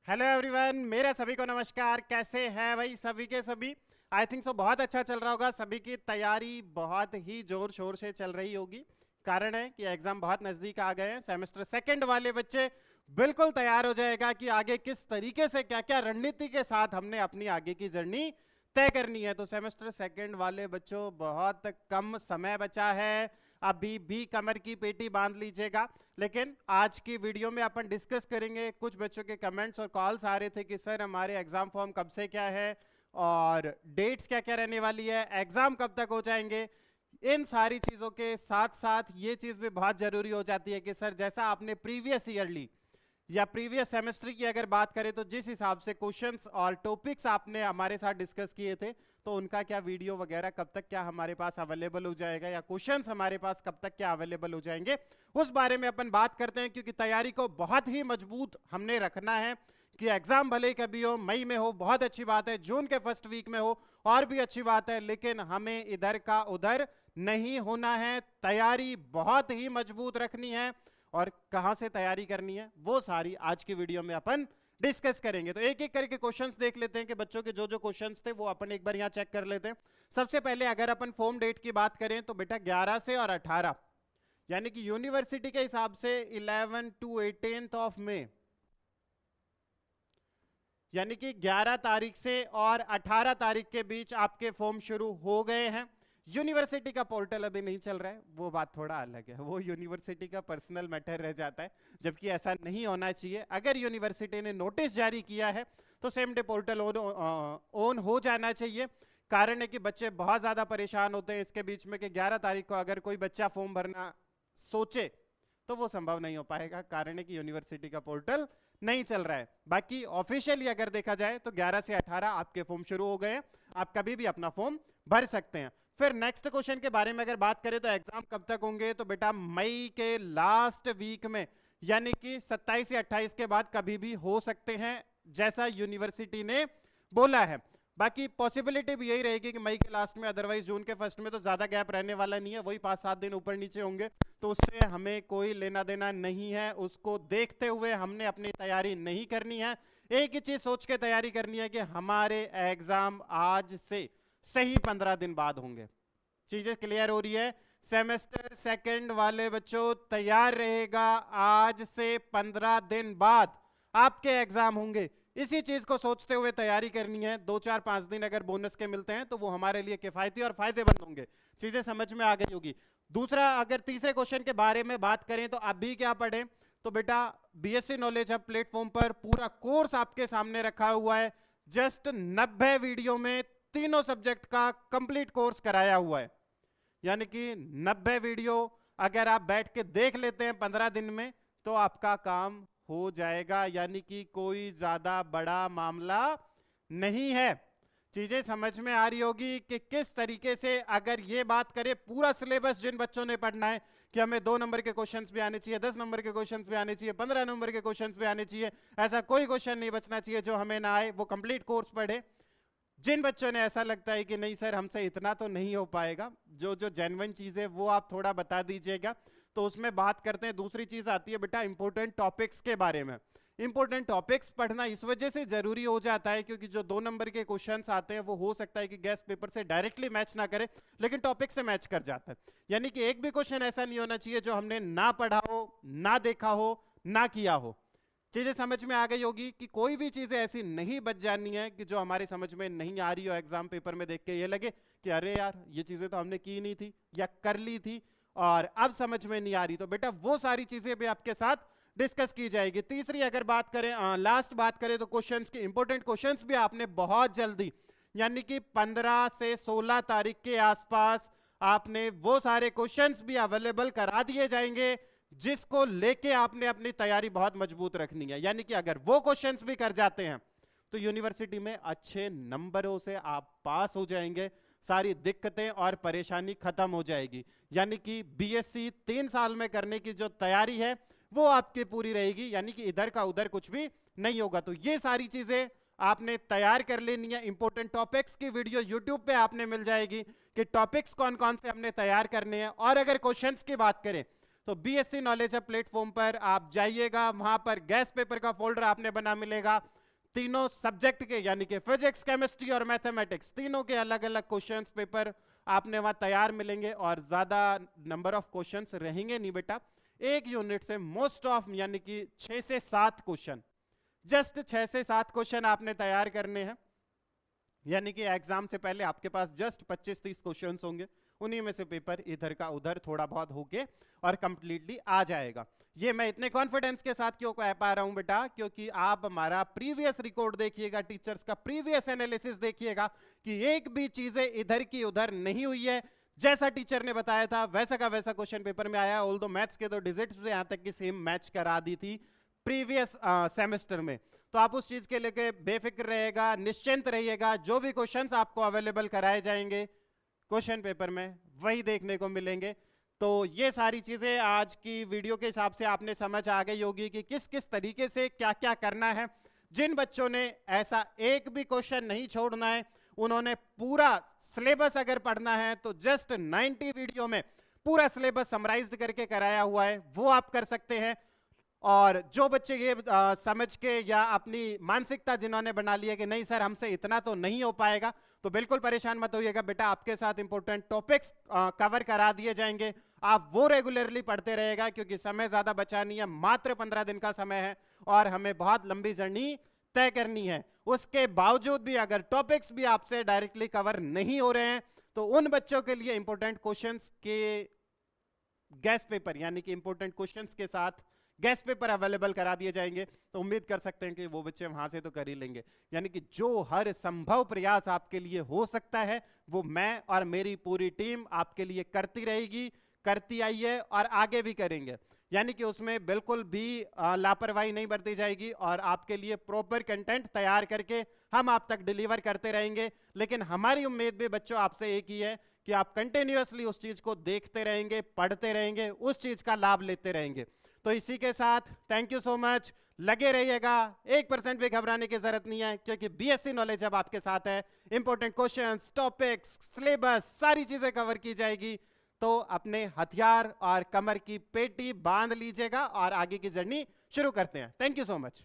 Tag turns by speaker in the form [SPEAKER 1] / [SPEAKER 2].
[SPEAKER 1] Hello everyone, मेरा सभी को नमस्कार। कैसे हैं भाई सभी के सभी? आई थिंक सो बहुत अच्छा चल रहा होगा। सभी की तैयारी बहुत ही जोर शोर से चल रही होगी। कारण है कि एग्जाम बहुत नजदीक आ गए हैं। सेमेस्टर सेकंड वाले बच्चे बिल्कुल तैयार हो जाएगा कि आगे किस तरीके से क्या क्या रणनीति के साथ हमने अपनी आगे की जर्नी तय करनी है। तो सेमेस्टर सेकंड वाले बच्चों, बहुत कम समय बचा है। अभी भी कमर की पेटी बांध लीजिएगा। लेकिन आज की वीडियो में अपन डिस्कस करेंगे। कुछ बच्चों के कमेंट्स और कॉल्स आ रहे थे कि सर हमारे एग्जाम फॉर्म कब से क्या है और डेट्स क्या क्या रहने वाली है, एग्जाम कब तक हो जाएंगे। इन सारी चीजों के साथ साथ ये चीज भी बहुत जरूरी हो जाती है कि सर जैसा आपने प्रीवियस ईयरली या प्रीवियस सेमेस्टर की अगर बात करें तो जिस हिसाब से क्वेश्चंस और टॉपिक्स आपने हमारे साथ डिस्कस किए थे, तो उनका क्या वीडियो वगैरह कब तक क्या हमारे पास अवेलेबल हो जाएगा या क्वेश्चंस हमारे पास कब तक क्या अवेलेबल हो जाएंगे, उस बारे में अपन बात करते हैं। क्योंकि तैयारी को बहुत ही मजबूत हमने रखना है कि एग्जाम भले ही कभी हो, मई में हो बहुत अच्छी बात है, जून के फर्स्ट वीक में हो और भी अच्छी बात है, लेकिन हमें इधर का उधर नहीं होना है। तैयारी बहुत ही मजबूत रखनी है। और कहां से तैयारी करनी है वो सारी आज की वीडियो में अपन डिस्कस करेंगे। तो एक एक करके क्वेश्चंस देख लेते हैं कि बच्चों के जो जो क्वेश्चंस थे वो अपन एक बार यहां चेक कर लेते हैं। सबसे पहले अगर अपन फॉर्म डेट की बात करें तो बेटा 11 से और 18, यानी कि यूनिवर्सिटी के हिसाब से 11 टू 18 ऑफ मई, यानी कि 11 तारीख से और 18 तारीख के बीच आपके फॉर्म शुरू हो गए हैं। यूनिवर्सिटी का पोर्टल अभी नहीं चल रहा है, वो बात थोड़ा अलग है, वो यूनिवर्सिटी का पर्सनल मैटर रह जाता है, जबकि ऐसा नहीं होना चाहिए। अगर यूनिवर्सिटी ने नोटिस जारी किया है तो सेम डे पोर्टल ऑन हो जाना चाहिए। कारण है कि बच्चे बहुत ज्यादा परेशान होते हैं इसके बीच में कि 11 तारीख को अगर कोई बच्चा फॉर्म भरना सोचे तो वो संभव नहीं हो पाएगा। कारण है कि यूनिवर्सिटी का पोर्टल नहीं चल रहा है। बाकी ऑफिशियली अगर देखा जाए तो 11 से 18 आपके फॉर्म शुरू हो गए हैं, आप कभी भी अपना फॉर्म भर सकते हैं। फिर नेक्स्ट क्वेश्चन के बारे में अगर बात करें तो एग्जाम कब तक होंगे, तो बेटा मई के लास्ट वीक में, यानी कि 27 या 28 के बाद कभी भी हो सकते हैं जैसा यूनिवर्सिटी ने बोला है। बाकी पॉसिबिलिटी भी यही रहेगी कि मई के लास्ट में, अदरवाइज जून के फर्स्ट में तो ज्यादा गैप रहने वाला नहीं है, वही 5-7 दिन ऊपर नीचे होंगे, तो उससे हमें कोई लेना देना नहीं है। उसको देखते हुए हमने अपनी तैयारी नहीं करनी है। एक ही चीज सोच के तैयारी करनी है कि हमारे एग्जाम आज से सही 15 दिन बाद होंगे। चीजें क्लियर हो रही है? सेमेस्टर सेकंड वाले बच्चों तैयार रहेगा, आज से 15 दिन बाद आपके एग्जाम होंगे। इसी चीज को सोचते हुए तैयारी करनी है। 2-4-5 दिन अगर बोनस के मिलते हैं तो वो हमारे लिए किफायती और फायदेमंद होंगे। चीजें समझ में आ गई होगी। दूसरा, अगर तीसरे क्वेश्चन के बारे में बात करें तो अभी क्या पढ़ें, तो बेटा बीएससी नॉलेज हब प्लेटफॉर्म पर पूरा कोर्स आपके सामने रखा हुआ है। जस्ट 90 वीडियो में तीनों सब्जेक्ट का कंप्लीट कोर्स कराया हुआ है। यानी कि 90 वीडियो अगर आप बैठ के देख लेते हैं 15 दिन में तो आपका काम हो जाएगा। यानी कि कोई ज्यादा बड़ा मामला नहीं है। चीजें समझ में आ रही होगी कि किस तरीके से, अगर ये बात करें पूरा सिलेबस जिन बच्चों ने पढ़ना है कि हमें 2 नंबर के क्वेश्चंस भी आने चाहिए, 10 नंबर के क्वेश्चंस भी आने चाहिए, 15 नंबर के क्वेश्चंस भी आने चाहिए, ऐसा कोई क्वेश्चन नहीं बचना चाहिए जो हमें ना आए। वो कंप्लीट कोर्स पढ़े। जिन बच्चों ने ऐसा लगता है कि नहीं सर हमसे इतना तो नहीं हो पाएगा, जो जो जेन्युइन चीज है वो आप थोड़ा बता दीजिएगा, तो उसमें बात करते हैं। दूसरी चीज आती है बेटा इंपॉर्टेंट टॉपिक्स के बारे में। इंपॉर्टेंट टॉपिक्स पढ़ना इस वजह से जरूरी हो जाता है क्योंकि जो 2 नंबर के क्वेश्चंस आते हैं वो हो सकता है कि गेस्ट पेपर से डायरेक्टली मैच ना करे, लेकिन टॉपिक से मैच कर जाता है। यानी कि एक भी क्वेश्चन ऐसा नहीं होना चाहिए जो हमने ना पढ़ा हो, ना देखा हो, ना किया हो। चीजें समझ में आ गई होगी कि कोई भी चीजें ऐसी नहीं बच जानी है कि जो हमारे समझ में नहीं आ रही हो, एग्जाम पेपर में देख के ये लगे कि अरे यार ये चीजें तो हमने की नहीं थी या कर ली थी और अब समझ में नहीं आ रही। तो बेटा वो सारी चीजें भी आपके साथ डिस्कस की जाएगी। तीसरी अगर बात करें, लास्ट बात करें तो क्वेश्चंस की, इंपॉर्टेंट क्वेश्चंस भी आपने बहुत जल्दी, यानी कि 15 से 16 तारीख के आसपास आपने वो सारे क्वेश्चंस भी अवेलेबल करा दिए जाएंगे जिसको लेके आपने अपनी तैयारी बहुत मजबूत रखनी है। यानी कि अगर वो क्वेश्चंस भी कर जाते हैं तो यूनिवर्सिटी में अच्छे नंबरों से आप पास हो जाएंगे, सारी दिक्कतें और परेशानी खत्म हो जाएगी। यानी कि बीएससी 3 साल में करने की जो तैयारी है वो आपकी पूरी रहेगी, यानी कि इधर का उधर कुछ भी नहीं होगा। तो ये सारी चीजें आपने तैयार कर लेनी है। इंपॉर्टेंट टॉपिक्स की वीडियो यूट्यूब पे आपने मिल जाएगी कि टॉपिक्स कौन कौन से हमने तैयार करने हैं। और अगर क्वेश्चंस की बात करें तो बीएससी नॉलेज हब प्लेटफॉर्म पर आप जाइएगा, वहां पर गेस्ट पेपर का फोल्डर आपने बना मिलेगा, तीनों सब्जेक्ट के यानी कि फिजिक्स, केमिस्ट्री और मैथमेटिक्स, तीनों के अलग अलग क्वेश्चंस पेपर आपने वहां तैयार मिलेंगे और ज्यादा नंबर ऑफ क्वेश्चंस रहेंगे नहीं बेटा। एक यूनिट से मोस्ट ऑफ यानी कि 6 से 7 क्वेश्चन, जस्ट 6 से 7 क्वेश्चन आपने तैयार करने हैं, यानी कि एग्जाम से पहले आपके पास जस्ट 25-30 क्वेश्चंस होंगे, उन्हीं में से पेपर इधर का उधर थोड़ा बहुत होके और कंप्लीटली आ जाएगा। ये मैं इतने कॉन्फिडेंस के साथ क्यों कह पा रहा हूं बेटा, क्योंकि आप हमारा प्रीवियस रिकॉर्ड देखिएगा, टीचर्स का प्रीवियस एनालिसिस देखिएगा कि एक भी चीजें इधर की उधर नहीं हुई है। जैसा टीचर ने बताया था वैसा का वैसा क्वेश्चन पेपर में आया, ऑल्दो मैथ्स के तो डिजिट्स यहां तक की सेम मैच करा दी थी प्रीवियस सेमेस्टर में। तो आप उस चीज के लेके बेफिक्र रहेगा, निश्चिंत रहिएगा, जो भी क्वेश्चंस आपको अवेलेबल कराए जाएंगे क्वेश्चन पेपर में वही देखने को मिलेंगे। तो ये सारी चीजें आज की वीडियो के हिसाब से आपने समझ आ गई होगी कि किस किस तरीके से क्या क्या करना है। जिन बच्चों ने ऐसा एक भी क्वेश्चन नहीं छोड़ना है, उन्होंने पूरा सिलेबस अगर पढ़ना है तो जस्ट 90 वीडियो में पूरा सिलेबस समराइज्ड करके कराया हुआ है, वो आप कर सकते हैं। और जो बच्चे ये समझ के या अपनी मानसिकता जिन्होंने बना ली है कि नहीं सर हमसे इतना तो नहीं हो पाएगा, तो बिल्कुल परेशान मत होइएगा बेटा, आपके साथ इंपॉर्टेंट टॉपिक्स कवर करा दिए जाएंगे। आप वो रेगुलरली पढ़ते रहेगा क्योंकि समय ज्यादा बचा नहीं है, मात्र 15 दिन का समय है और हमें बहुत लंबी जर्नी तय करनी है। उसके बावजूद भी अगर टॉपिक्स भी आपसे डायरेक्टली कवर नहीं हो रहे हैं तो उन बच्चों के लिए इंपॉर्टेंट क्वेश्चंस के गैस पेपर यानी कि इंपॉर्टेंट क्वेश्चंस के साथ गैस पेपर अवेलेबल करा दिए जाएंगे। तो उम्मीद कर सकते हैं कि वो बच्चे वहां से तो कर ही लेंगे। यानी कि जो हर संभव प्रयास आपके लिए हो सकता है वो मैं और मेरी पूरी टीम आपके लिए करती रहेगी, करती आई है और आगे भी करेंगे। यानी कि उसमें बिल्कुल भी लापरवाही नहीं बरती जाएगी और आपके लिए प्रॉपर कंटेंट तैयार करके हम आप तक डिलीवर करते रहेंगे। लेकिन हमारी उम्मीद भी बच्चों आपसे एक ही है कि आप कंटिन्यूअसली उस चीज को देखते रहेंगे, पढ़ते रहेंगे, उस चीज का लाभ लेते रहेंगे। तो इसी के साथ थैंक यू सो मच, लगे रहिएगा, 1% भी घबराने की जरूरत नहीं है क्योंकि बीएससी नॉलेज अब आपके साथ है। इंपॉर्टेंट क्वेश्चंस, टॉपिक्स, सिलेबस सारी चीजें कवर की जाएगी। तो अपने हथियार और कमर की पेटी बांध लीजिएगा और आगे की जर्नी शुरू करते हैं। Thank you so much.